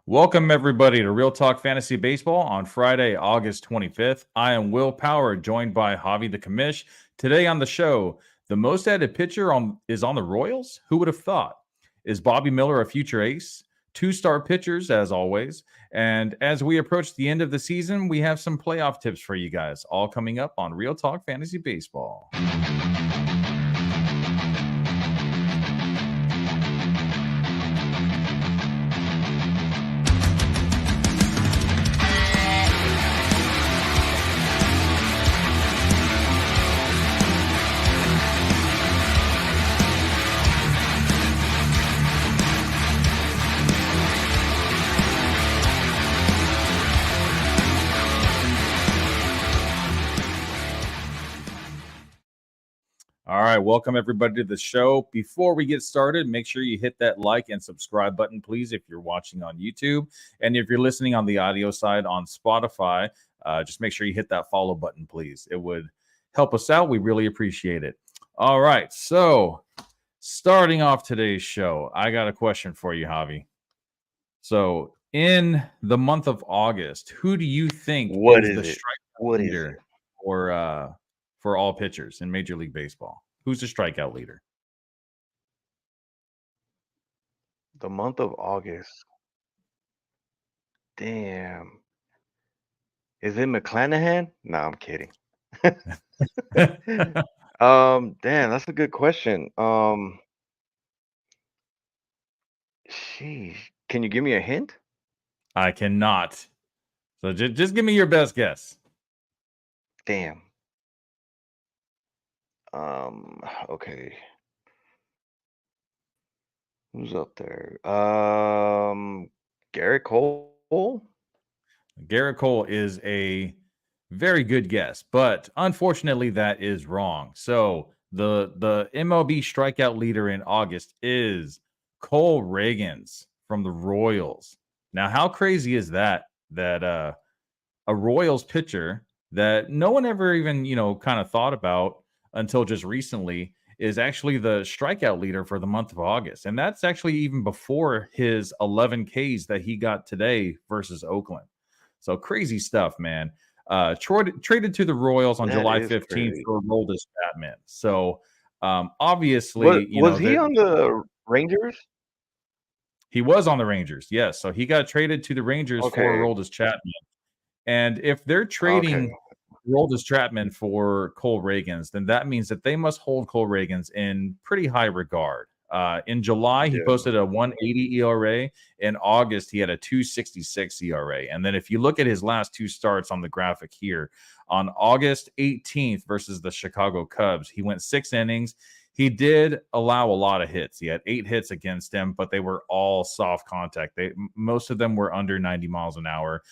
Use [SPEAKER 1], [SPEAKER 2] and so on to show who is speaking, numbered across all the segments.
[SPEAKER 1] Welcome, everybody, to Real Talk Fantasy Baseball on Friday, August 25th. I am Will Power, joined by Javi the Commish. Today on the show, the most added pitcher is on the Royals? Who would have thought? Is Bobby Miller a future ace? Two-star pitchers, as always. And as we approach the end of the season, we have some playoff tips for you guys, all coming up on Real Talk Fantasy Baseball. All right, welcome everybody to the show. Before we get started, make sure you hit that like and subscribe button, please, if you're watching on YouTube. And if you're listening on the audio side on Spotify, just make sure you hit that follow button, please. It would help us out. We really appreciate it. All right, so starting off today's show, I got a question for you, Javi. So in the month of August, who do you think is the strikeout leader for all pitchers in Major League Baseball? Who's the strikeout leader?
[SPEAKER 2] The month of August. Damn. Is it McClanahan? No, I'm kidding. Damn, that's a good question. Sheesh. Can you give me a hint?
[SPEAKER 1] I cannot. So just give me your best guess.
[SPEAKER 2] Damn. Okay. Who's up there? Garrett Cole?
[SPEAKER 1] Garrett Cole is a very good guess, but unfortunately that is wrong. So the MLB strikeout leader in August is Cole Ragans from the Royals. Now, how crazy is that a Royals pitcher that no one ever even, kind of thought about until just recently is actually the strikeout leader for the month of August. And that's actually even before his 11 Ks that he got today versus Oakland. So crazy stuff, man. Traded to the Royals on July 15th for Aroldis Chapman. So obviously,
[SPEAKER 2] was he on the Rangers?
[SPEAKER 1] He was on the Rangers, yes. So he got traded to the Rangers for Aroldis Chapman. And if they're trading Aroldis Chapman for Cole Ragans, then that means that they must hold Cole Ragans in pretty high regard. In July, he posted a 1.80 ERA. In August, he had a 2.66 ERA. And then if you look at his last two starts on the graphic here, on August 18th versus the Chicago Cubs, he went 6 innings. He did allow a lot of hits. He had 8 hits against him, but they were all soft contact. Most of them were under 90 miles an hour.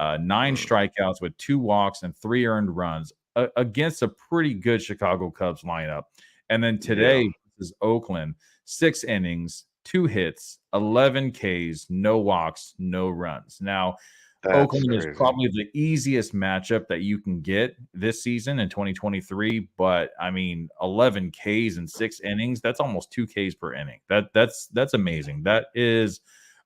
[SPEAKER 1] 9 strikeouts with 2 walks and 3 earned runs against a pretty good Chicago Cubs lineup. And then today is Oakland, 6 innings, 2 hits, 11 Ks, no walks, no runs. Now, Oakland is probably the easiest matchup that you can get this season in 2023. But I mean, 11 Ks in 6 innings, that's almost 2 Ks per inning. That's amazing. That is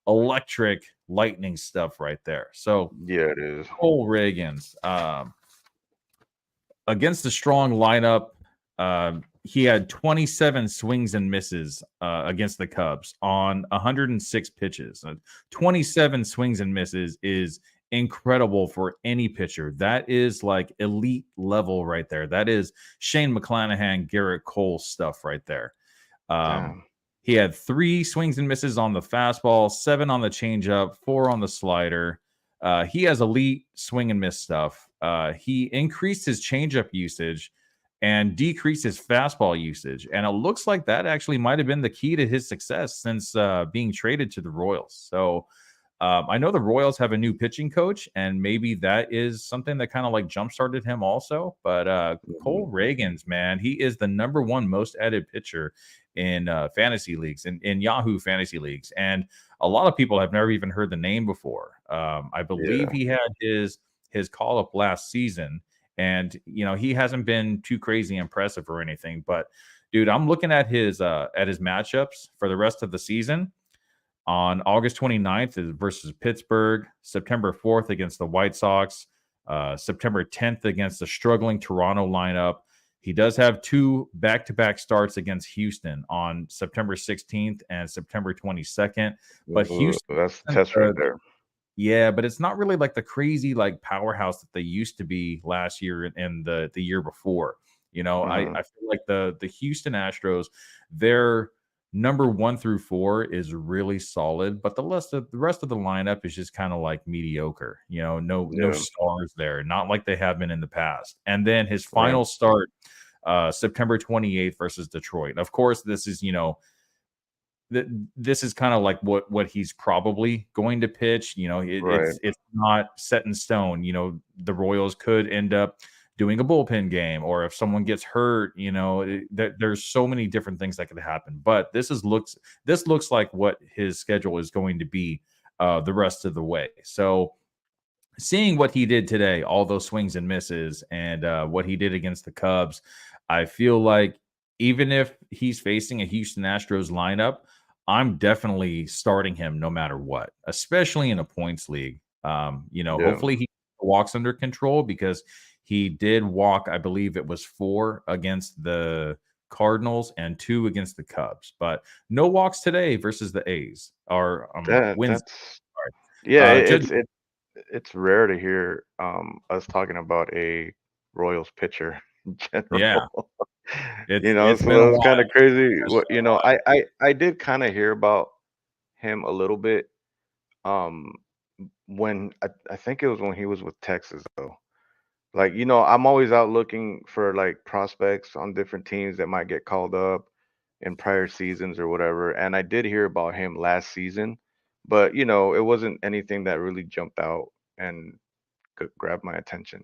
[SPEAKER 1] electric lightning stuff right there. So
[SPEAKER 2] yeah, it is.
[SPEAKER 1] Cole Ragans against the strong lineup. He had 27 swings and misses against the Cubs on 106 pitches. 27 swings and misses is incredible for any pitcher. That is like elite level right there. That is Shane McClanahan, Garrett Cole stuff right there. He had 3 swings and misses on the fastball, 7 on the changeup, 4 on the slider. He has elite swing and miss stuff. He increased his changeup usage and decreased his fastball usage. And it looks like that actually might have been the key to his success since being traded to the Royals. So I know the Royals have a new pitching coach, and maybe that is something that kind of like jump-started him also. But Cole Ragans, man, he is the number 1 most added pitcher in fantasy leagues, in Yahoo fantasy leagues. And a lot of people have never even heard the name before. I believe he had his call-up last season. And, he hasn't been too crazy impressive or anything. But, dude, I'm looking at his matchups for the rest of the season. On August 29th is versus Pittsburgh, September 4th against the White Sox, September 10th against the struggling Toronto lineup. He does have 2 back-to-back starts against Houston on September 16th and September 22nd. But
[SPEAKER 2] Ooh,
[SPEAKER 1] Houston,
[SPEAKER 2] that's the test right there.
[SPEAKER 1] yeah, but it's not really like the crazy like powerhouse that they used to be last year and the year before. I feel like the Houston Astros, their number 1 through 4 is really solid, but the rest of the lineup is just kind of like mediocre. No
[SPEAKER 2] Yeah,
[SPEAKER 1] stars there, not like they have been in the past. And then his
[SPEAKER 2] right,
[SPEAKER 1] final start, September 28th versus Detroit. Of course, this is kind of like what he's probably going to pitch.
[SPEAKER 2] right.
[SPEAKER 1] It's not set in stone. The Royals could end up doing a bullpen game, or if someone gets hurt, there's so many different things that could happen. But this looks like what his schedule is going to be the rest of the way. So seeing what he did today, all those swings and misses, and what he did against the Cubs, I feel like even if he's facing a Houston Astros lineup, I'm definitely starting him no matter what, especially in a points league.
[SPEAKER 2] Yeah,
[SPEAKER 1] Hopefully he walks under control because he did walk, I believe it was 4 against the Cardinals and 2 against the Cubs, but no walks today versus the A's or Wednesday.
[SPEAKER 2] that's yeah.
[SPEAKER 1] Judge,
[SPEAKER 2] It's rare to hear us talking about a Royals pitcher in
[SPEAKER 1] yeah,
[SPEAKER 2] general.
[SPEAKER 1] it's been a
[SPEAKER 2] So it's
[SPEAKER 1] while.
[SPEAKER 2] kind of crazy.
[SPEAKER 1] It's
[SPEAKER 2] What
[SPEAKER 1] been a while.
[SPEAKER 2] I did kind of hear about him a little bit. Um, when I think it was when he was with Texas though. Like, I'm always out looking for like prospects on different teams that might get called up in prior seasons or whatever. And I did hear about him last season, but it wasn't anything that really jumped out and grabbed my attention.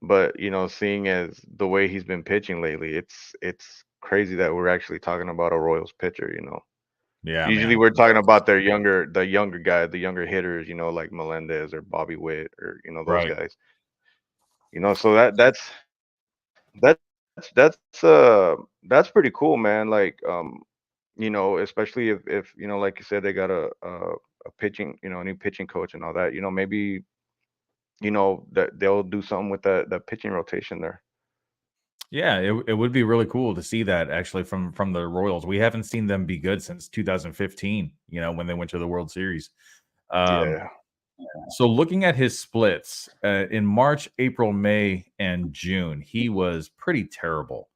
[SPEAKER 2] But seeing as the way he's been pitching lately, it's crazy that we're actually talking about a Royals pitcher.
[SPEAKER 1] Yeah,
[SPEAKER 2] Usually
[SPEAKER 1] man.
[SPEAKER 2] we're talking about the younger guy, the younger hitters, like Melendez or Bobby Witt or those
[SPEAKER 1] Right.
[SPEAKER 2] guys. So that's that's pretty cool, man. Like, especially if like you said, they got a pitching, a new pitching coach and all that. Maybe that they'll do something with the pitching rotation there.
[SPEAKER 1] Yeah, it would be really cool to see that actually from the Royals. We haven't seen them be good since 2015, when they went to the World Series. Um,
[SPEAKER 2] Yeah,
[SPEAKER 1] so looking at his splits in March, April, May, and June, he was pretty terrible.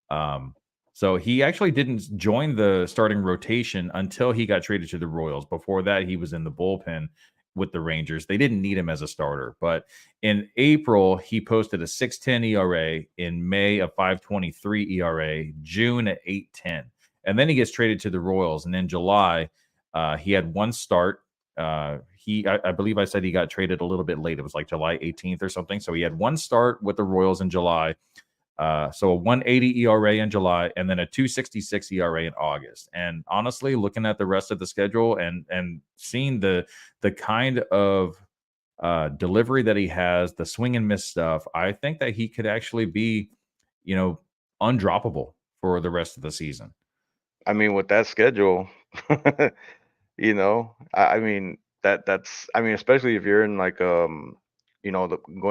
[SPEAKER 1] Um, so he actually didn't join the starting rotation until he got traded to the Royals. Before that, he was in the bullpen with the Rangers. They didn't need him as a starter, but in April, he posted a 6.10 ERA, in May a 5.23 ERA, June at 8.10. And then he gets traded to the Royals. And in July, he had one start. I believe I said he got traded a little bit late. It was like July 18th or something. So he had one start with the Royals in July. So a 1.80 ERA in July, and then a 2.66 ERA in August. And honestly, looking at the rest of the schedule and seeing the kind of delivery that he has, the swing and miss stuff, I think that he could actually be, you know, undroppable for the rest of the season.
[SPEAKER 2] I mean with that schedule, I mean that's I mean especially if you're in like going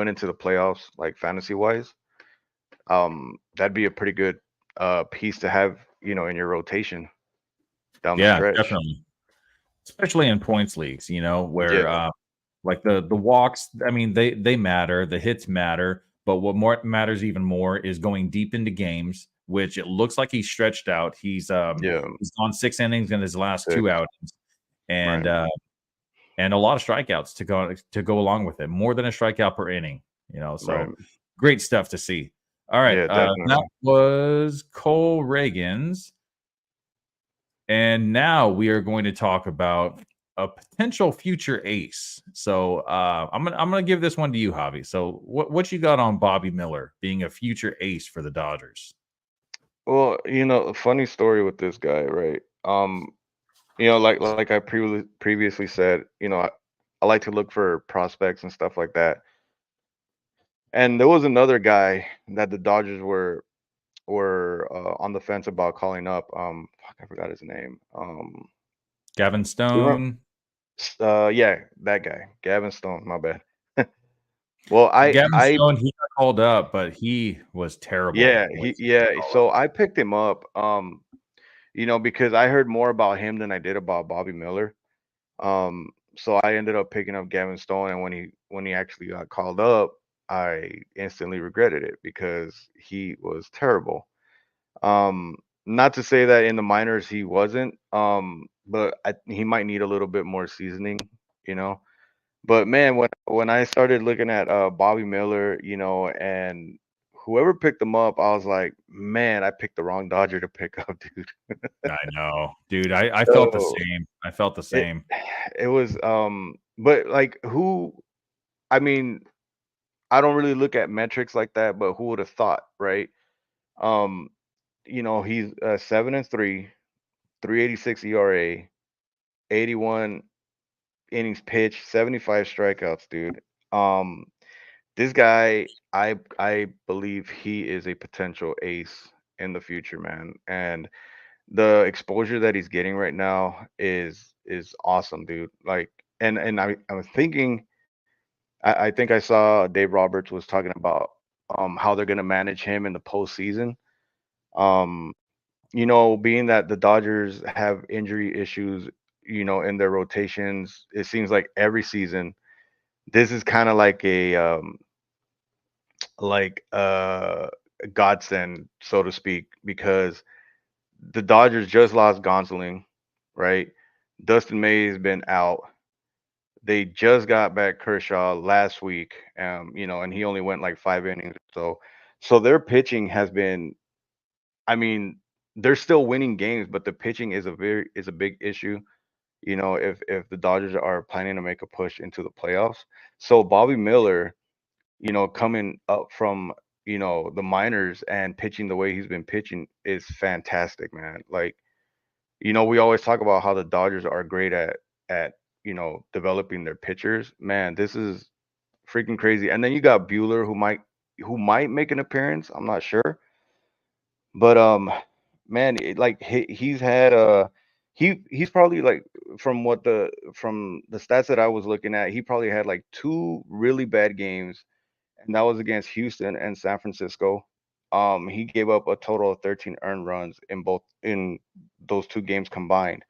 [SPEAKER 2] into the playoffs like fantasy wise, that'd be a pretty good piece to have in your rotation down the
[SPEAKER 1] Yeah,
[SPEAKER 2] stretch.
[SPEAKER 1] definitely. Especially in points leagues, where
[SPEAKER 2] Yeah,
[SPEAKER 1] like the walks, I mean, they matter, the hits matter, but what more matters even more is going deep into games, which it looks like he's stretched out.
[SPEAKER 2] yeah,
[SPEAKER 1] He's gone 6 innings in his last 2
[SPEAKER 2] six,
[SPEAKER 1] outings, and
[SPEAKER 2] right.
[SPEAKER 1] and a lot of strikeouts to go along with it, more than a strikeout per inning.
[SPEAKER 2] Right.
[SPEAKER 1] So great stuff to see. All right,
[SPEAKER 2] Yeah,
[SPEAKER 1] that
[SPEAKER 2] definitely.
[SPEAKER 1] was Cole Ragans. And now we are going to talk about a potential future ace. So I'm gonna give this one to you, Javi. So what you got on Bobby Miller being a future ace for the Dodgers?
[SPEAKER 2] Well, a funny story with this guy, right? Like I previously said, I like to look for prospects and stuff like that. And there was another guy that the Dodgers were on the fence about calling up. Fuck, I forgot his name.
[SPEAKER 1] Gavin
[SPEAKER 2] You remember?
[SPEAKER 1] Stone.
[SPEAKER 2] Yeah, that guy, Gavin Stone. My bad. Well,
[SPEAKER 1] Gavin Stone, he got called up, but he was terrible.
[SPEAKER 2] So I picked him up, because I heard more about him than I did about Bobby Miller. So I ended up picking up Gavin Stone, and when he actually got called up, I instantly regretted it because he was terrible. Um, Not to say that in the minors he wasn't, but he might need a little bit more seasoning, you know. But man, when I started looking at Bobby Miller, and whoever picked him up, I was like, man, I picked the wrong Dodger to pick up, dude.
[SPEAKER 1] I know, dude. I felt the
[SPEAKER 2] So
[SPEAKER 1] same. I felt the
[SPEAKER 2] it
[SPEAKER 1] same.
[SPEAKER 2] it was but like who I mean, I don't really look at metrics like that, but who would have thought, right? Um, he's 7-3, 386 ERA, 81 innings pitched, 75 strikeouts, dude. Um, this guy, I believe he is a potential ace in the future, man. And the exposure that he's getting right now is awesome, dude. Like, and I was thinking, I think I saw Dave Roberts was talking about how they're gonna manage him in the postseason. Um, being that the Dodgers have injury issues, in their rotations, it seems like every season, this is kind of like a godsend, so to speak, because the Dodgers just lost Gonsolin, right? Dustin May has been out. They just got back Kershaw last week, and he only went like 5 innings. So their pitching has been. I mean, they're still winning games, but the pitching is a big issue. If the Dodgers are planning to make a push into the playoffs. So Bobby Miller, coming up from the minors and pitching the way he's been pitching is fantastic, man. Like, we always talk about how the Dodgers are great at developing their pitchers. Man, this is freaking crazy. And then you got Bueller who might make an appearance. I'm not sure, but man, like he's had he's probably like from the stats that I was looking at, he probably had like two really bad games, and that was against Houston and San Francisco. He gave up a total of 13 earned runs in those two games combined.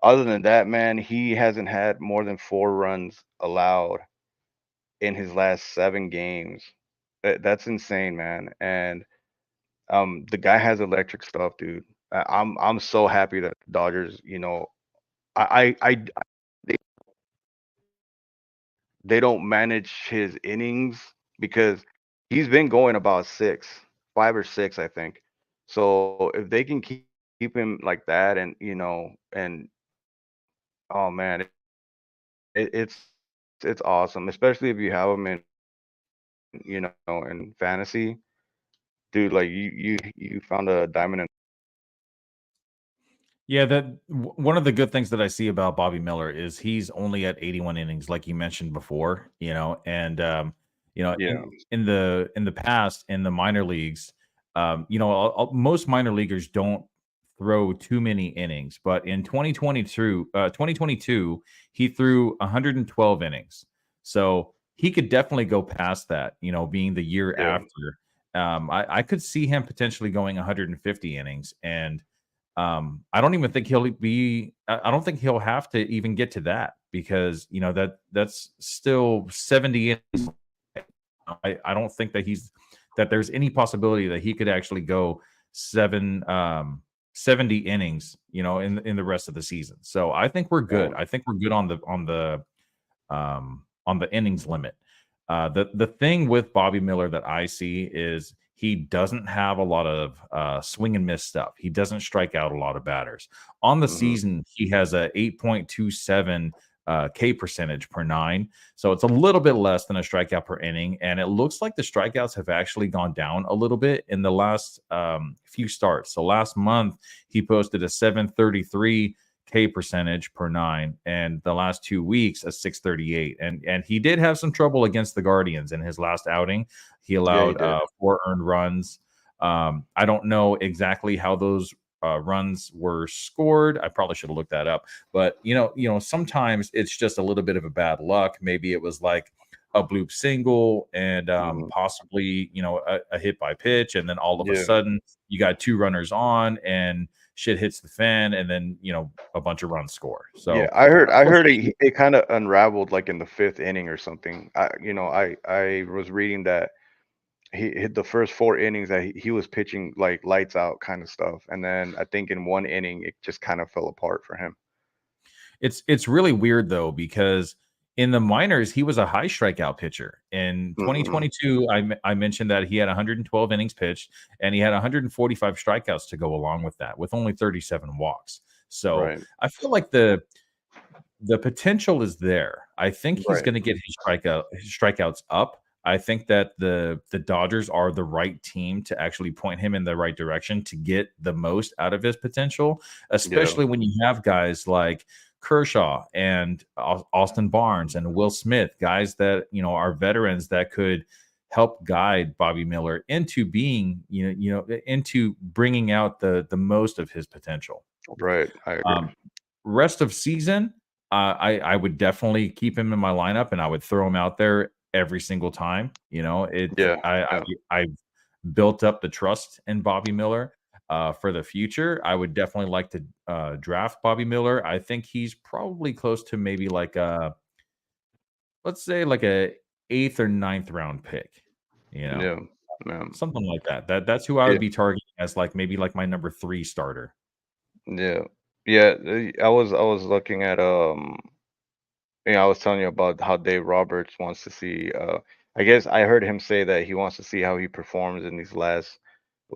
[SPEAKER 2] Other than that, man, he hasn't had more than 4 runs allowed in his last 7 games. That's insane, man. And the guy has electric stuff, dude. I'm so happy that the Dodgers, they, they don't manage his innings because he's been going about 5 or 6, I think. So if they can keep him like that, and oh man, it's awesome, especially if you have him in fantasy, dude. Like you found a diamond in.
[SPEAKER 1] Yeah, one of the good things that I see about Bobby Miller is he's only at 81 innings, like you mentioned before, and
[SPEAKER 2] Yeah,
[SPEAKER 1] in the past in the minor leagues, most minor leaguers don't throw too many innings, but in 2022, he threw 112 innings, so he could definitely go past that. Being the year
[SPEAKER 2] yeah.
[SPEAKER 1] after, I could see him potentially going 150 innings and. I don't even think he'll be. I don't think he'll have to even get to that because that's still 70 innings. I don't think that there's any possibility that he could actually go 70 innings, in the rest of the season. So I think we're good.
[SPEAKER 2] Yeah.
[SPEAKER 1] I think we're good on the innings limit. The thing with Bobby Miller that I see is he doesn't have a lot of swing and miss stuff. He doesn't strike out a lot of batters. On the
[SPEAKER 2] Hmm.
[SPEAKER 1] season, he has a 8.27 K percentage per nine. So it's a little bit less than a strikeout per inning. And it looks like the strikeouts have actually gone down a little bit in the last few starts. So last month, he posted a 733 K percentage per nine, and the last 2 weeks a 638. And he did have some trouble against the Guardians in his last outing. He
[SPEAKER 2] Yeah, he
[SPEAKER 1] allowed
[SPEAKER 2] did.
[SPEAKER 1] 4 earned runs. I don't know exactly how those runs were scored. I probably should have looked that up, but sometimes it's just a little bit of a bad luck. Maybe it was like a bloop single and possibly a hit by pitch, and then all of a
[SPEAKER 2] Yeah.
[SPEAKER 1] sudden you got 2 runners on and shit hits the fan, and then a bunch of runs score.
[SPEAKER 2] Yeah,
[SPEAKER 1] So
[SPEAKER 2] I heard it kind of unraveled like in the 5th inning or something. I was reading that he hit the first 4 innings that he was pitching like lights out kind of stuff, and then I think in 1 inning it just kind of fell apart for him.
[SPEAKER 1] It's really weird though, because in the minors he was a high strikeout pitcher. In
[SPEAKER 2] Hmm.
[SPEAKER 1] 2022, I mentioned that he had 112 innings pitched and he had 145 strikeouts to go along with that, with only 37 walks. So
[SPEAKER 2] Right,
[SPEAKER 1] I feel like the potential is there. I think he's
[SPEAKER 2] right.
[SPEAKER 1] going to get his strikeouts up. I think that the Dodgers are the right team to actually point him in the right direction to get the most out of his potential,
[SPEAKER 2] Yeah,
[SPEAKER 1] especially when you have guys like Kershaw and Austin Barnes and Will Smith, guys that are veterans that could help guide Bobby Miller into being into bringing out the most of his potential.
[SPEAKER 2] right. I agree.
[SPEAKER 1] Um, Rest of season, I would definitely keep him in my lineup, and I would throw him out there every single time.
[SPEAKER 2] Yeah, yeah,
[SPEAKER 1] I've built up the trust in Bobby Miller for the future. I would definitely like to draft Bobby Miller. I think he's probably close to maybe like let's say like a 8th or 9th round pick. You know,
[SPEAKER 2] yeah, yeah,
[SPEAKER 1] something like that. That's who I
[SPEAKER 2] yeah,
[SPEAKER 1] would be targeting as like maybe like my number 3 starter.
[SPEAKER 2] yeah, yeah. I was looking at I was telling you about how Dave Roberts wants to see. I guess I heard him say that he wants to see how he performs in these last.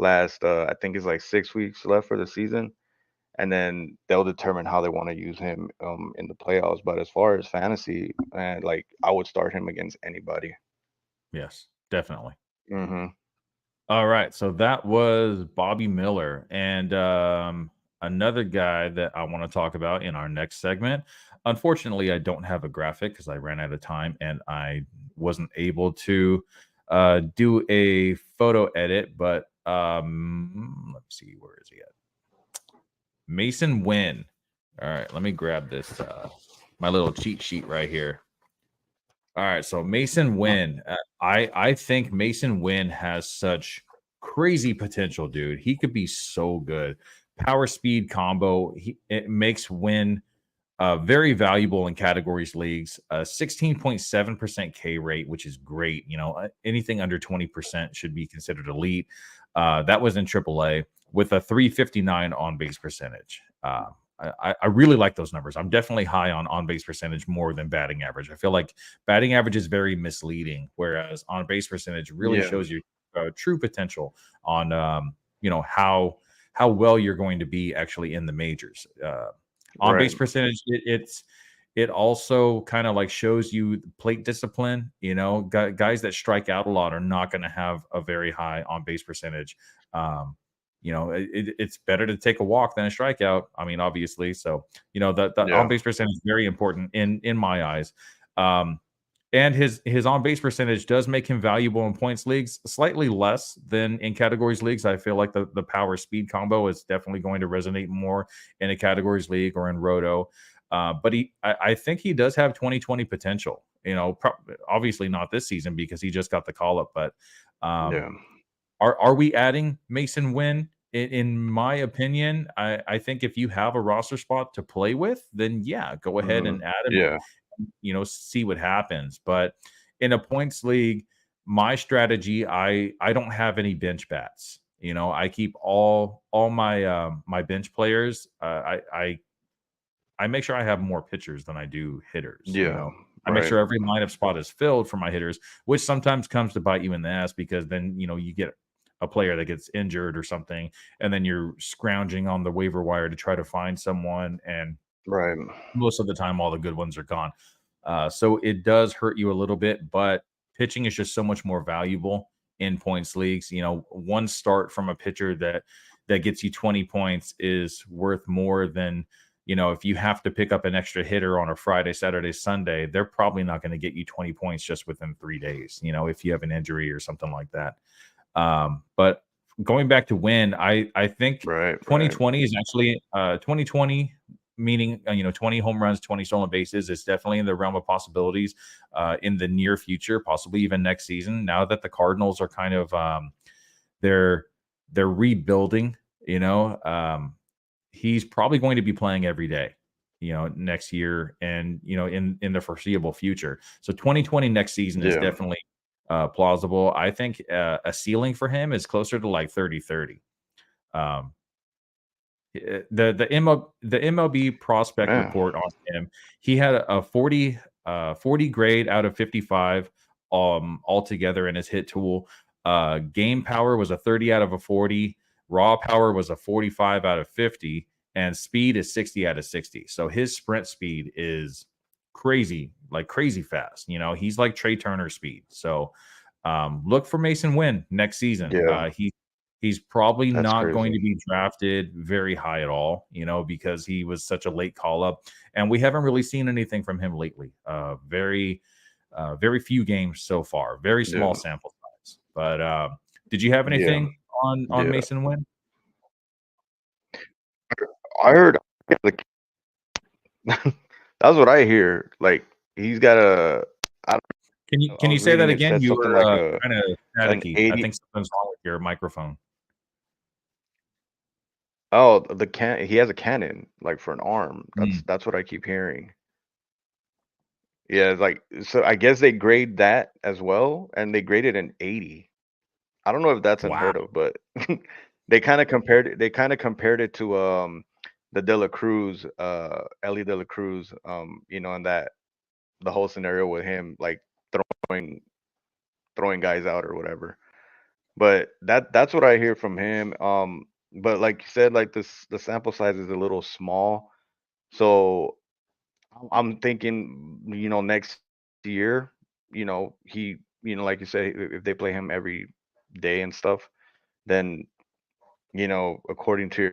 [SPEAKER 2] I think it's like 6 weeks left for the season, and then they'll determine how they want to use him in the playoffs. But as far as fantasy, and like I would start him against anybody.
[SPEAKER 1] Yes, definitely.
[SPEAKER 2] Hmm.
[SPEAKER 1] All right, so that was Bobby Miller, and another guy that I want to talk about in our next segment. Unfortunately, I don't have a graphic because I ran out of time and I wasn't able to do a photo edit. But let's see, where is he at? Masyn Winn. All right, let me grab this my little cheat sheet right here. All right, so Masyn Winn, I think Masyn Winn has such crazy potential, dude. He could be so good. Power speed combo, it makes Winn very valuable in categories leagues. 16.7% K rate, which is great. Anything under 20% should be considered elite. That was in AAA with a 359 on base percentage. I really like those numbers. I'm definitely high on base percentage more than batting average. I feel like batting average is very misleading, whereas on base percentage really
[SPEAKER 2] Yeah,
[SPEAKER 1] shows your true potential on how well you're going to be actually in the majors. On
[SPEAKER 2] right.
[SPEAKER 1] base percentage, it also kind of like shows you plate discipline. Guys that strike out a lot are not going to have a very high on base percentage. It's better to take a walk than a strikeout. I mean, obviously. So, the on
[SPEAKER 2] Yeah,
[SPEAKER 1] base percentage is very important in my eyes. Um, and his on base percentage does make him valuable in points leagues, slightly less than in categories leagues. I feel like the power speed combo is definitely going to resonate more in a categories league or in roto. But I think he does have 2020 potential. Obviously not this season because he just got the call up. But um,
[SPEAKER 2] yeah.
[SPEAKER 1] are we adding Masyn Winn? In my opinion, I think if you have a roster spot to play with, then yeah, go ahead
[SPEAKER 2] Hmm.
[SPEAKER 1] and add him
[SPEAKER 2] Yeah,
[SPEAKER 1] see what happens. But in a points league, my strategy, I don't have any bench bats. I keep all my my bench players. I make sure I have more pitchers than I do hitters.
[SPEAKER 2] yeah.
[SPEAKER 1] I make
[SPEAKER 2] Right,
[SPEAKER 1] sure every lineup spot is filled for my hitters, which sometimes comes to bite you in the ass because then you get a player that gets injured or something, and then you're scrounging on the waiver wire to try to find someone, and
[SPEAKER 2] right.
[SPEAKER 1] most of the time all the good ones are gone. So it does hurt you a little bit, but pitching is just so much more valuable in points leagues. One start from a pitcher that gets you 20 points is worth more than if you have to pick up an extra hitter on a Friday, Saturday, Sunday, they're probably not going to get you 20 points just within 3 days, if you have an injury or something like that. But going back to Winn, I think
[SPEAKER 2] Right.
[SPEAKER 1] 2020 is actually 2020, meaning 20 home runs, 20 stolen bases is definitely in the realm of possibilities in the near future, possibly even next season. Now that the Cardinals are kind of they're they're rebuilding, he's probably going to be playing every day, next year and in the foreseeable future. So 2020 next season is
[SPEAKER 2] Yeah.
[SPEAKER 1] definitely plausible. I think a ceiling for him is closer to like 30-30. Um, the MLB prospect
[SPEAKER 2] Man.
[SPEAKER 1] report on him, he had a 40 grade out of 55 altogether in his hit tool. Game power was a 30 out of a 40, raw power was a 45 out of 50, and speed is 60 out of 60. So his sprint speed is crazy, like crazy fast. He's like Trey Turner speed. So look for Masyn Winn next season.
[SPEAKER 2] Yeah.
[SPEAKER 1] He's probably
[SPEAKER 2] That's
[SPEAKER 1] not going
[SPEAKER 2] crazy.
[SPEAKER 1] to be drafted very high at all, because he was such a late call up, and we haven't really seen anything from him lately. Very few games so far, very small
[SPEAKER 2] Yeah.
[SPEAKER 1] sample size. But did you have
[SPEAKER 2] Yeah.
[SPEAKER 1] anything on
[SPEAKER 2] Yeah.
[SPEAKER 1] Masyn Winn?
[SPEAKER 2] I heard like that's what I hear. Like he's got a. I,
[SPEAKER 1] Can
[SPEAKER 2] I
[SPEAKER 1] you
[SPEAKER 2] was
[SPEAKER 1] say that
[SPEAKER 2] reading it
[SPEAKER 1] again?
[SPEAKER 2] said
[SPEAKER 1] You
[SPEAKER 2] something
[SPEAKER 1] were
[SPEAKER 2] like
[SPEAKER 1] kind of
[SPEAKER 2] an
[SPEAKER 1] staticky. I
[SPEAKER 2] 80.
[SPEAKER 1] think something's wrong with your microphone.
[SPEAKER 2] Oh, the can. He has a cannon like for an arm.
[SPEAKER 1] Mm,
[SPEAKER 2] That's what I keep hearing. Yeah, it's like so. I guess they grade that as well, and they graded an 80. I don't know if that's
[SPEAKER 1] wow.
[SPEAKER 2] unheard of, but they kind of compared it. They kind of compared it to the De La Cruz, Ellie De La Cruz, and that the whole scenario with him like throwing throwing guys out or whatever. But that's what I hear from him. But like you said, like the sample size is a little small, so I'm thinking, next year, he, like you say, if they play him every day and stuff, then according to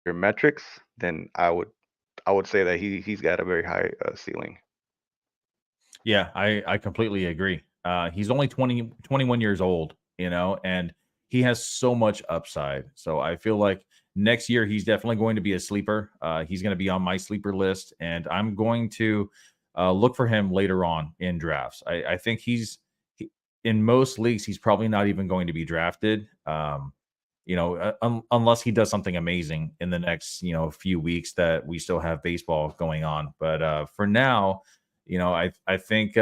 [SPEAKER 2] your metrics, then I would say that he's got a very high ceiling.
[SPEAKER 1] Yeah, I completely agree. He's only 21 years old, and he has so much upside. So I feel like next year he's definitely going to be a sleeper. He's going to be on my sleeper list, and I'm going to look for him later on in drafts. I think in most leagues, he's probably not even going to be drafted. Unless he does something amazing in the next, few weeks that we still have baseball going on. But for now, I think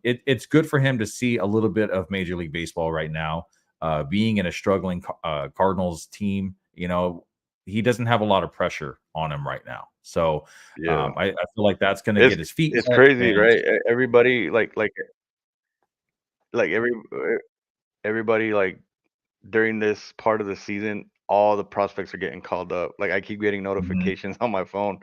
[SPEAKER 1] it's good for him to see a little bit of Major League Baseball right now. Being in a struggling Cardinals team, he doesn't have a lot of pressure on him right now. So
[SPEAKER 2] Yeah,
[SPEAKER 1] I feel like that's going to
[SPEAKER 2] it's
[SPEAKER 1] get his feet
[SPEAKER 2] it's
[SPEAKER 1] wet.
[SPEAKER 2] crazy,
[SPEAKER 1] And
[SPEAKER 2] right? Everybody like everybody like during this part of the season, all the prospects are getting called up. Like I keep getting
[SPEAKER 1] mhm,
[SPEAKER 2] notifications on my phone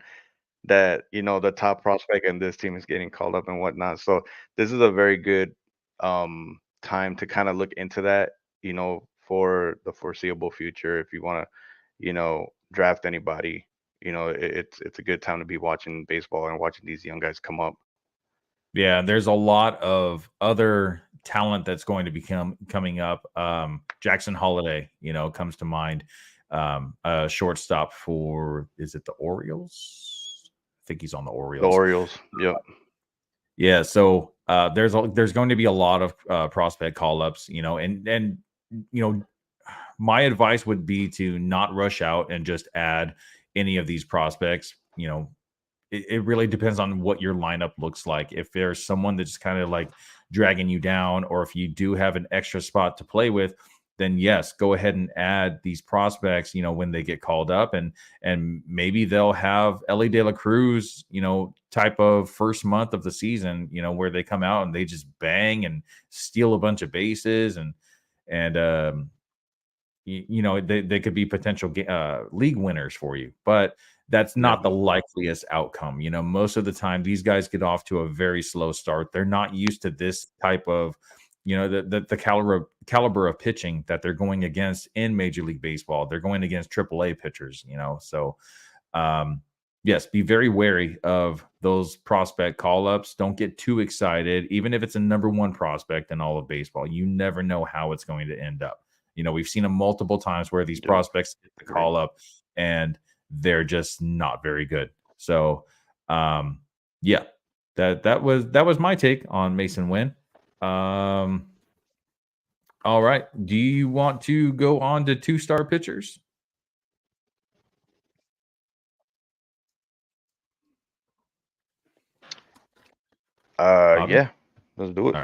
[SPEAKER 2] that the top prospect and this team is getting called up and whatnot. So this is a very good time to kind of look into that, for the foreseeable future. If you want to, draft anybody, it's a good time to be watching baseball and watching these young guys come up.
[SPEAKER 1] yeah, there's a lot of other talent that's going to become coming up. Jackson Holiday, comes to mind. A shortstop for, is it the Orioles? I think he's on the
[SPEAKER 2] The
[SPEAKER 1] Orioles.
[SPEAKER 2] Orioles, yep,
[SPEAKER 1] Yeah, so there's going to be a lot of prospect call ups, and you know my advice would be to not rush out and just add any of these prospects. It really depends on what your lineup looks like. If there's someone that's kind of like dragging you down, or if you do have an extra spot to play with, then yes, go ahead and add these prospects, when they get called up, and maybe they'll have Ellie De La Cruz, type of first month of the season, where they come out and they just bang and steal a bunch of bases, and they could be potential league winners for you, but that's
[SPEAKER 2] yeah,
[SPEAKER 1] not the likeliest outcome. Most of the time these guys get off to a very slow start. They're not used to this type of, the caliber of pitching that they're going against in Major League Baseball. They're going against AAA pitchers, so um, yes, be very wary of those prospect call ups. Don't get too excited, even if it's a number one prospect in all of baseball. You never know how it's going to end up. We've seen him multiple times where these prospects get the call up and they're just not very good. So, yeah, that was my take on Masyn Winn. All right. Do you want to go on to 2-star pitchers?
[SPEAKER 2] Yeah, let's do it.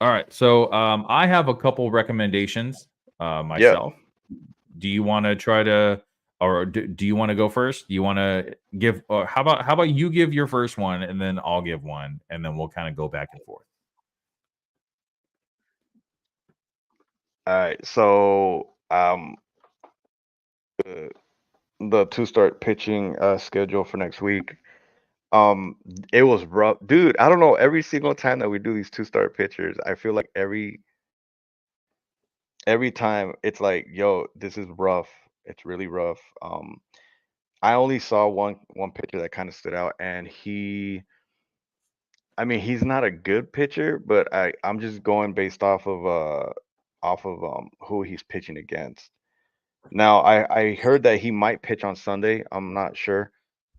[SPEAKER 1] All right. So I have a couple recommendations myself. Do you want to try to, or do you want to go first? Do you want to give, or how about you give your first one and then I'll give one and then we'll kind of go back and forth.
[SPEAKER 2] All right. So the 2-start pitching schedule for next week. It was rough, dude. I don't know. Every single time that we do these 2-start pitchers, I feel like every time it's like, yo, this is rough. It's really rough. I only saw one pitcher that kind of stood out, and I mean, he's not a good pitcher, but I'm just going based off of who he's pitching against. Now, I heard that he might pitch on Sunday. I'm not sure.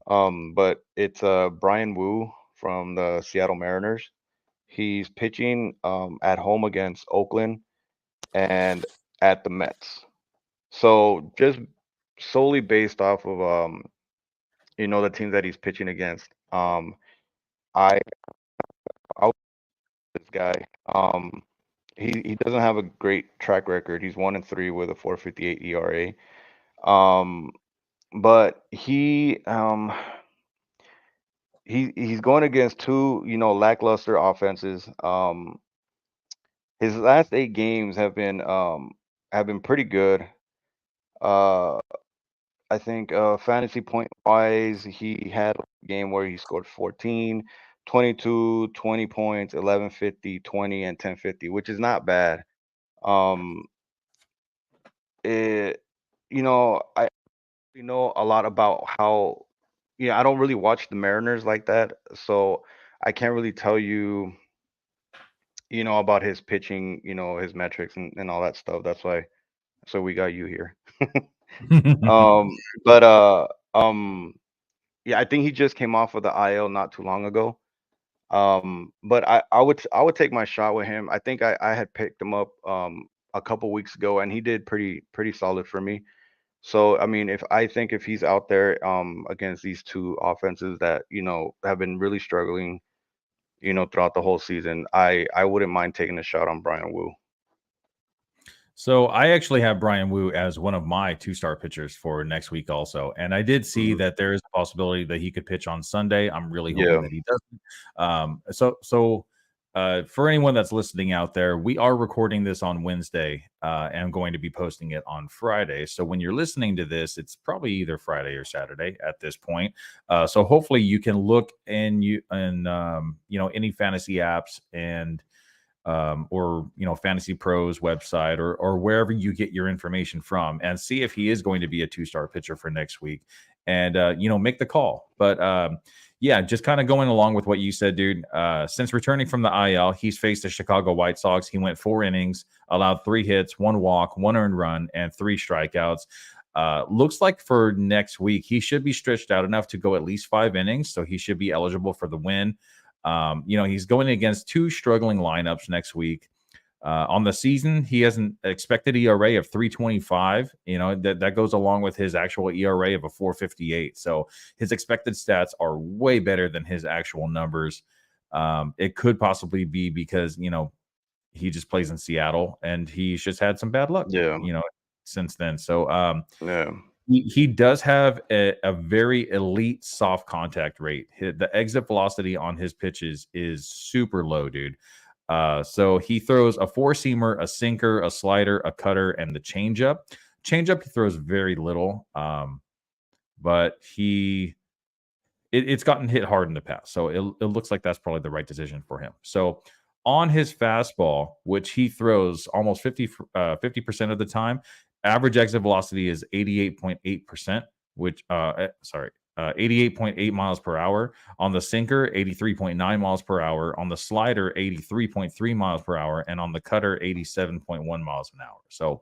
[SPEAKER 2] But it's Brian Wu from the Seattle Mariners. He's pitching at home against Oakland and at the Mets. So just solely based off of the teams that he's pitching against. I I'll this guy. He doesn't have a great track record. He's 1-3 with a 4.58 ERA. But he's going against two, lackluster offenses. His last 8 games have been pretty good. I think fantasy point wise, he had a game where he scored 14, 22, 20 points, 1150, 20, and 1050, which is not bad. It, I know a lot about how, I don't really watch the Mariners like that, so I can't really tell you, about his pitching, his metrics and all that stuff. That's why, so we got you here. But yeah, I think he just came off of the IL not too long ago. But I would take my shot with him. I think I had picked him up a couple weeks ago, and he did pretty solid for me. So I mean, if he's out there against these two offenses that have been really struggling, throughout the whole season, I wouldn't mind taking a shot on Brian Wu.
[SPEAKER 1] So I actually have Brian Wu as one of my 2-star pitchers for next week also. And I did see that there is a possibility that he could pitch on Sunday. I'm really hoping that he doesn't. So for anyone that's listening out there, we are recording this on Wednesday and I'm going to be posting it on Friday. So when you're listening to this, it's probably either Friday or Saturday at this point. So hopefully you can look in any fantasy apps and or Fantasy Pros website or wherever you get your information from and see if he is going to be a 2-star pitcher for next week and make the call. But yeah, just kind of going along with what you said, dude. Since returning from the IL, he's faced the Chicago White Sox. He went 4 innings, allowed 3 hits, 1 walk, 1 earned run, and 3 strikeouts. Looks like for next week he should be stretched out enough to go at least 5 innings, so he should be eligible for the win. He's going against 2 struggling lineups next week. On the season, he has an expected ERA of 3.25. That goes along with his actual ERA of a 4.58. So his expected stats are way better than his actual numbers. It could possibly be because he just plays in Seattle and he's just had some bad luck. Since then. So
[SPEAKER 2] yeah.
[SPEAKER 1] He does have a very elite soft contact rate. The exit velocity on his pitches is super low, dude. So he throws a 4-seamer, a sinker, a slider, a cutter, and the changeup. Changeup he throws very little, but it's gotten hit hard in the past. So it looks like that's probably the right decision for him. So on his fastball, which he throws almost 50% of the time, average exit velocity is 88.8%, which 88.8 miles per hour. On the sinker, 83.9 miles per hour. On the slider, 83.3 miles per hour. And on the cutter, 87.1 miles an hour. So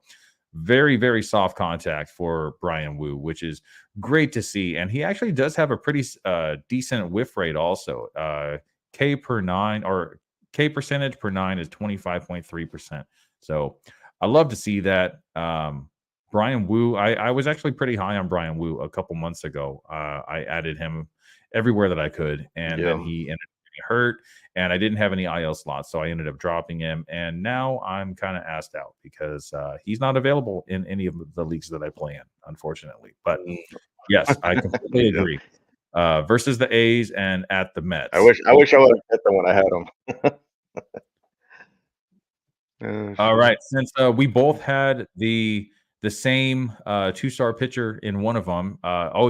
[SPEAKER 1] very, very soft contact for Brian Wu, which is great to see. And he actually does have a pretty decent whiff rate also. K per nine or K percentage per nine is 25.3%. So I love to see that. Brian Wu, I was actually pretty high on Brian Wu a couple months ago. I added him everywhere that I could, and then he ended up getting hurt, and I didn't have any IL slots, so I ended up dropping him. And now I'm kind of asked out because he's not available in any of the leagues that I play in, unfortunately. But yes, I completely agree. Versus the A's and at the Mets.
[SPEAKER 2] I wish I would have hit them when I had them.
[SPEAKER 1] All right, since we both had the same 2-star pitcher in one of them.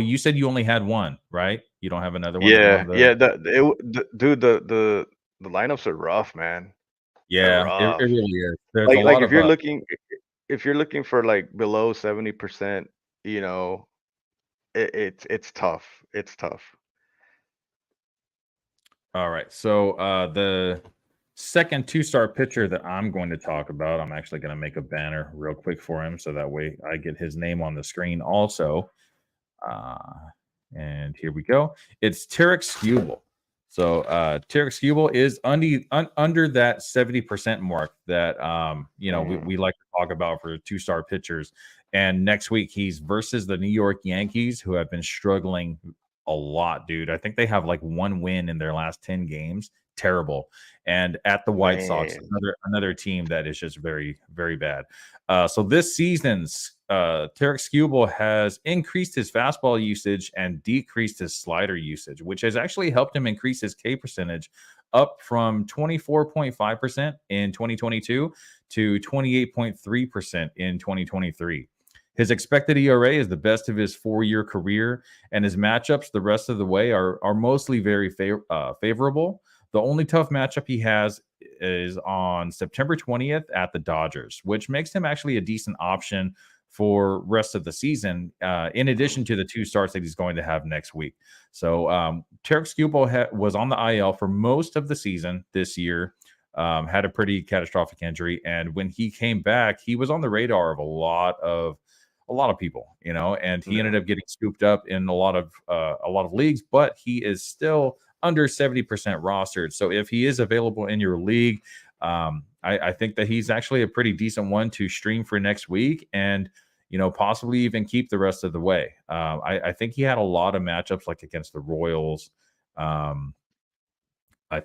[SPEAKER 1] You said you only had one, right? You don't have another one.
[SPEAKER 2] Yeah, yeah. Dude, the lineups are rough, man.
[SPEAKER 1] Yeah, it really is. There's a lot
[SPEAKER 2] like
[SPEAKER 1] of
[SPEAKER 2] if you're looking for like below 70%, you know, it's tough. It's tough.
[SPEAKER 1] All right, so the second 2-star pitcher that I'm going to talk about, I'm actually going to make a banner real quick for him, so that way I get his name on the screen also. And here we go. It's Tarek Skubal. So Tarek Skubal is under that 70% mark that we like to talk about for 2-star pitchers. And next week he's versus the New York Yankees, who have been struggling a lot, dude. I think they have like 1 win in their last 10 games. Terrible. And at the White Sox, another team that is just very, very bad. So this season's Tarek Skubal has increased his fastball usage and decreased his slider usage, which has actually helped him increase his K percentage up from 24.5% in 2022 to 28.3% in 2023. His expected ERA is the best of his 4-year career, and his matchups the rest of the way are mostly very favorable. The only tough matchup he has is on September 20th at the Dodgers, which makes him actually a decent option for rest of the season, in addition to the 2 starts that he's going to have next week. So Tarek Skubal was on the IL for most of the season this year, had a pretty catastrophic injury, and when he came back, he was on the radar of a lot of people, and he ended up getting scooped up in a lot of leagues, but he is still under 70% rostered. So if he is available in your league, I think that he's actually a pretty decent one to stream for next week, and possibly even keep the rest of the way. I think he had a lot of matchups like against the Royals. I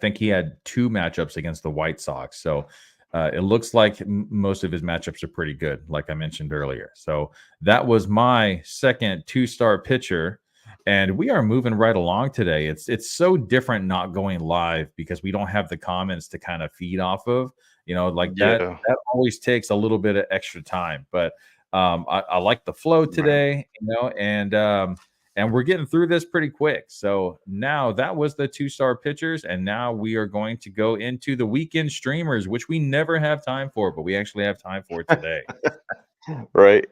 [SPEAKER 1] think he had 2 matchups against the White Sox. So it looks like most of his matchups are pretty good, like I mentioned earlier. So that was my second 2-star pitcher. And we are moving right along today. It's so different not going live because we don't have the comments to kind of feed off of. That always takes a little bit of extra time. But I like the flow today, and we're getting through this pretty quick. So now that was the 2-star pitchers, and now we are going to go into the weekend streamers, which we never have time for, but we actually have time for today.
[SPEAKER 2] Right.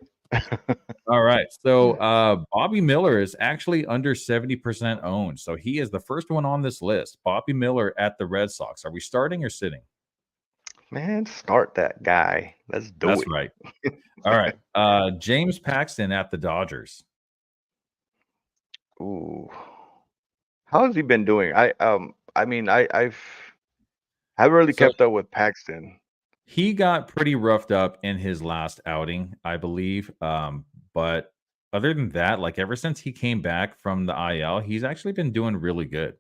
[SPEAKER 1] All right. So Bobby Miller is actually under 70% owned. So he is the first one on this list. Bobby Miller at the Red Sox. Are we starting or sitting?
[SPEAKER 2] Man, start that guy. Let's do it.
[SPEAKER 1] That's right. All right. James Paxton at the Dodgers.
[SPEAKER 2] Ooh. How has he been doing? I haven't really kept up with Paxton.
[SPEAKER 1] He got pretty roughed up in his last outing, I believe. But other than that, like ever since he came back from the IL, he's actually been doing really good.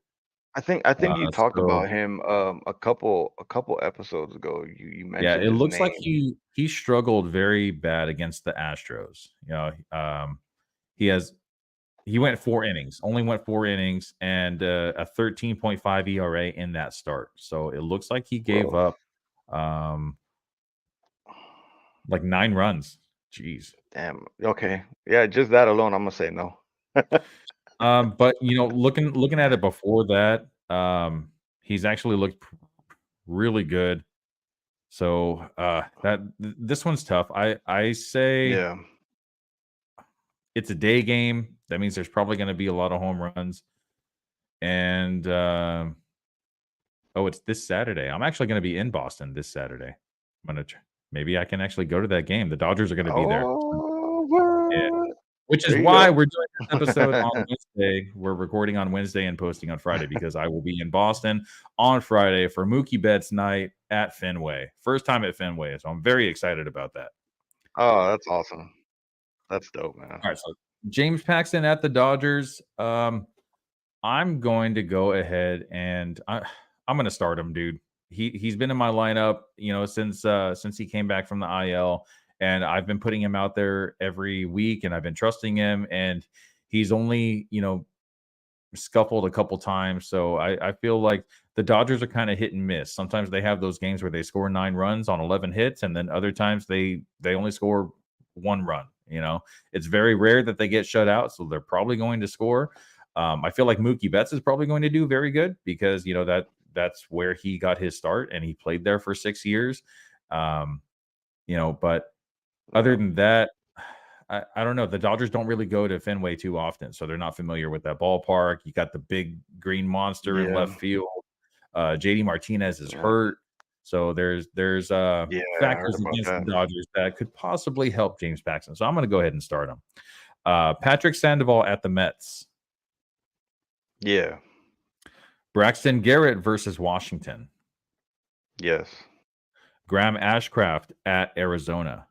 [SPEAKER 2] I think you talked about him a couple episodes ago. You mentioned
[SPEAKER 1] it
[SPEAKER 2] his
[SPEAKER 1] looks like
[SPEAKER 2] name.
[SPEAKER 1] he struggled very bad against the Astros. He went 4 innings, only went 4 innings, and a 13.5 ERA in that start. So it looks like he gave up like 9 runs. Jeez.
[SPEAKER 2] Damn. Okay. Yeah, just that alone, I'm gonna say no.
[SPEAKER 1] But looking at it before that, he's actually looked really good. So this one's tough. I say it's a day game. That means there's probably going to be a lot of home runs. And it's this Saturday. I'm actually going to be in Boston this Saturday. I'm gonna maybe I can actually go to that game. The Dodgers are going to be there. Yeah. Which is why we're doing this episode on Wednesday. We're recording on Wednesday and posting on Friday because I will be in Boston on Friday for Mookie Betts night at Fenway. First time at Fenway, so I'm very excited about that.
[SPEAKER 2] Oh, that's awesome. That's dope, man.
[SPEAKER 1] All right, so James Paxton at the Dodgers. I'm going to go ahead and I'm going to start him, dude. He's been in my lineup, since he came back from the IL, and I've been putting him out there every week, and I've been trusting him, and he's only scuffled a couple times, so I feel like the Dodgers are kind of hit and miss. Sometimes they have those games where they score 9 runs on 11 hits, and then other times they only score 1 run. It's very rare that they get shut out, so they're probably going to score. I feel like Mookie Betts is probably going to do very good because that's where he got his start, and he played there for 6 years. But other than that, I don't know. The Dodgers don't really go to Fenway too often, so they're not familiar with that ballpark. You got the big green monster in left field. JD Martinez is hurt, so there's factors against the Dodgers that could possibly help James Paxton. So I'm going to go ahead and start him. Patrick Sandoval at the Mets.
[SPEAKER 2] Yeah.
[SPEAKER 1] Braxton Garrett versus Washington.
[SPEAKER 2] Yes.
[SPEAKER 1] Graham Ashcraft at Arizona.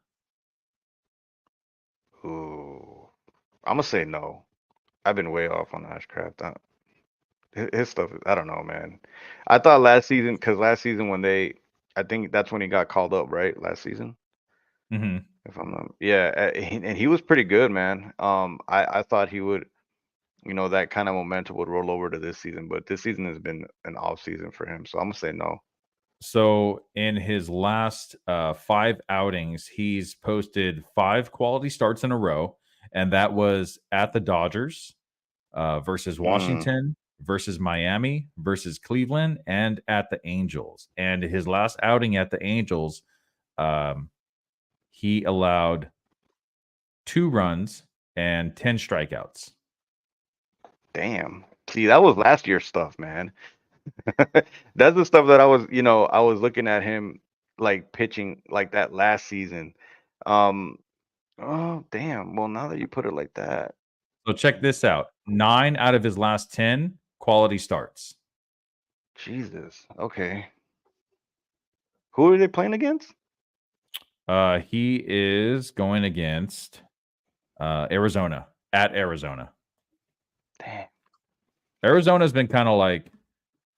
[SPEAKER 2] Ooh. I'm going to say no. I've been way off on Ashcraft. His stuff, I don't know, man. I thought last season when I think that's when he got called up, right? Last season?
[SPEAKER 1] Mm-hmm.
[SPEAKER 2] If I'm not, and he was pretty good, man. I thought he would, that kind of momentum would roll over to this season, but this season has been an off season for him, so I'm gonna say no.
[SPEAKER 1] So in his last 5 outings, he's posted 5 quality starts in a row, and that was at the Dodgers versus Washington, versus Miami, versus Cleveland, and at the Angels. And his last outing at the Angels, he allowed 2 runs and 10 strikeouts.
[SPEAKER 2] Damn. See, that was last year's stuff, man. That's the stuff that I was looking at him like pitching like that last season. Oh, damn. Well, now that you put it like that.
[SPEAKER 1] So check this out. 9 out of his last 10 quality starts.
[SPEAKER 2] Jesus. Okay. Who are they playing against?
[SPEAKER 1] He is going against Arizona, at Arizona.
[SPEAKER 2] Damn.
[SPEAKER 1] Arizona's been kind of like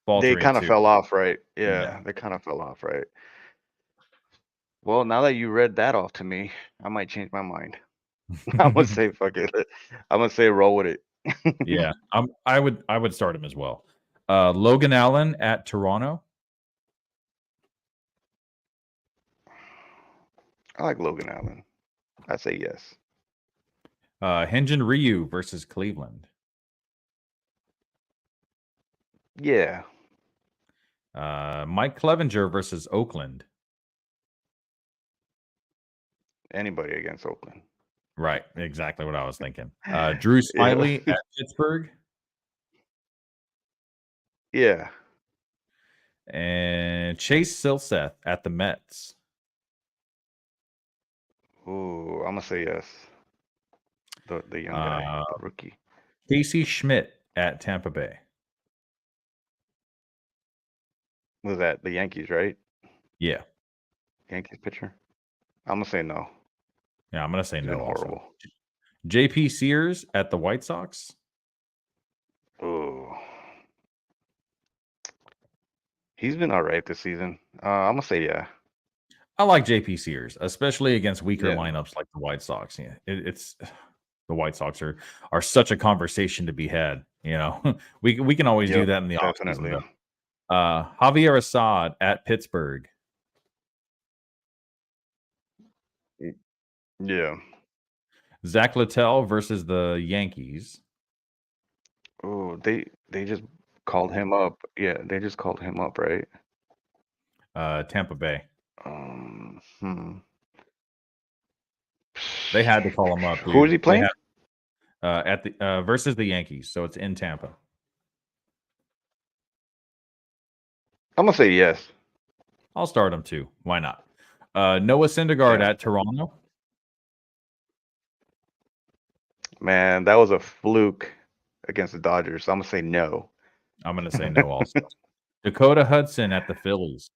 [SPEAKER 1] faltering.
[SPEAKER 2] They kind of fell off, right? Yeah, they kind of fell off, right? Well, now that you read that off to me, I might change my mind. I'm gonna say fuck it. I'm gonna say roll with it.
[SPEAKER 1] Yeah, I would start him as well. Logan Allen at Toronto.
[SPEAKER 2] I like Logan Allen. I say yes.
[SPEAKER 1] Hyun-Jin Ryu versus Cleveland.
[SPEAKER 2] Yeah.
[SPEAKER 1] Mike Clevenger versus Oakland.
[SPEAKER 2] Anybody against Oakland.
[SPEAKER 1] Right, exactly what I was thinking. Drew Smyly at Pittsburgh.
[SPEAKER 2] Yeah.
[SPEAKER 1] And Chase Silseth at the Mets.
[SPEAKER 2] Ooh, I'm gonna say yes. The young guy, the rookie.
[SPEAKER 1] Casey Schmidt at Tampa Bay.
[SPEAKER 2] Was that the Yankees, right?
[SPEAKER 1] Yeah.
[SPEAKER 2] Yankees pitcher. I'm gonna say no.
[SPEAKER 1] Yeah, I'm gonna say no.
[SPEAKER 2] Horrible.
[SPEAKER 1] JP Sears at the White Sox.
[SPEAKER 2] Ooh. He's been all right this season. I'm gonna say yeah.
[SPEAKER 1] I like JP Sears, especially against weaker lineups like the White Sox. Yeah, it's the White Sox are such a conversation to be had. We can always do that in the offseason. Javier Assad at Pittsburgh.
[SPEAKER 2] Yeah.
[SPEAKER 1] Zach Littell versus the Yankees.
[SPEAKER 2] Oh, they just called him up. Yeah, they just called him up, right?
[SPEAKER 1] Tampa Bay. They had to call him up. Dude.
[SPEAKER 2] Who is he playing?
[SPEAKER 1] at the versus the Yankees. So it's in Tampa.
[SPEAKER 2] I'm gonna say yes.
[SPEAKER 1] I'll start him too. Why not? Noah Syndergaard at Toronto.
[SPEAKER 2] Man, that was a fluke against the Dodgers. So I'm gonna say no.
[SPEAKER 1] I'm gonna say no also. Dakota Hudson at the Phillies.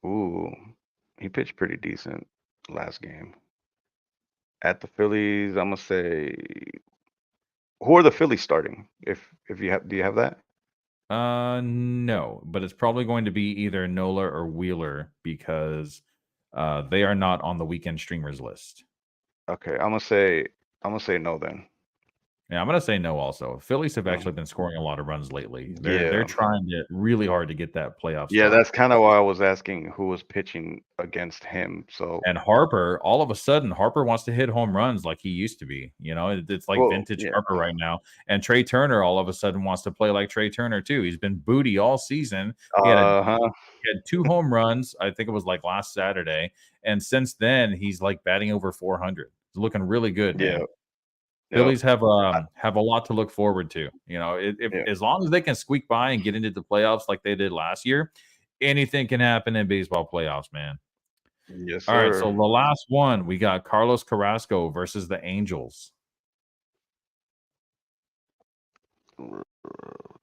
[SPEAKER 2] Ooh, he pitched pretty decent last game. At the Phillies, I'm gonna say, who are the Phillies starting? If you have, do you have that?
[SPEAKER 1] No, but it's probably going to be either Nola or Wheeler because they are not on the weekend streamers list.
[SPEAKER 2] Okay, I'm gonna say no then.
[SPEAKER 1] Yeah, I'm gonna say no also. Phillies have actually been scoring a lot of runs lately. They're
[SPEAKER 2] Yeah.
[SPEAKER 1] trying really hard to get that playoff
[SPEAKER 2] Yeah,
[SPEAKER 1] spot.
[SPEAKER 2] that's kind of why I was asking who was pitching against him. So
[SPEAKER 1] And Harper, all of a sudden, Harper wants to hit home runs like he used to be. You know, it's like vintage Harper right now. And Trey Turner all of a sudden wants to play like Trey Turner too. He's been booty all season. He had 2 home runs. I think it was like last Saturday. And since then, he's like batting over 400. He's looking really good, man. Phillies have a lot to look forward to. You know, if as long as they can squeak by and get into the playoffs like they did last year, anything can happen in baseball playoffs, man.
[SPEAKER 2] Yes, sir.
[SPEAKER 1] All right, so the last one, we got Carlos Carrasco versus the Angels.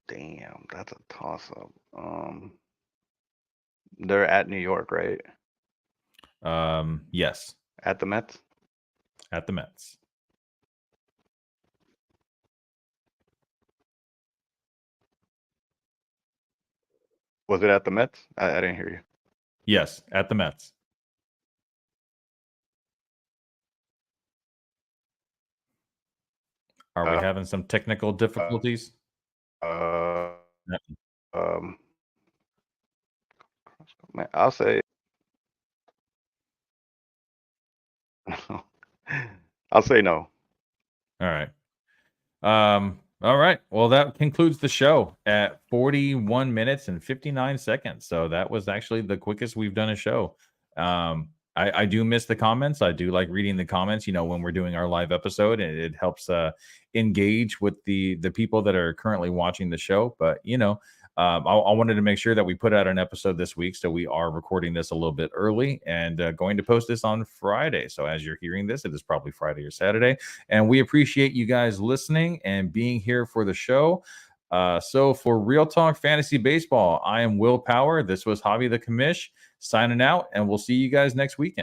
[SPEAKER 2] Damn, that's a toss-up. They're at New York, right?
[SPEAKER 1] Yes.
[SPEAKER 2] At the Mets?
[SPEAKER 1] At the Mets.
[SPEAKER 2] Was it at the Mets? I didn't hear you.
[SPEAKER 1] Yes, at the Mets. Are we having some technical difficulties?
[SPEAKER 2] Man, I'll say I'll say no.
[SPEAKER 1] All right. All right. Well, that concludes the show at 41 minutes and 59 seconds. So that was actually the quickest we've done a show. I do miss the comments. I do like reading the comments, you know, when we're doing our live episode, and it helps engage with the people that are currently watching the show. But, you know, I wanted to make sure that we put out an episode this week. So we are recording this a little bit early and going to post this on Friday. So as you're hearing this, it is probably Friday or Saturday. And we appreciate you guys listening and being here for the show. So for Real Talk Fantasy Baseball, I am Will Power. This was Javi the Commish signing out, and we'll see you guys next weekend.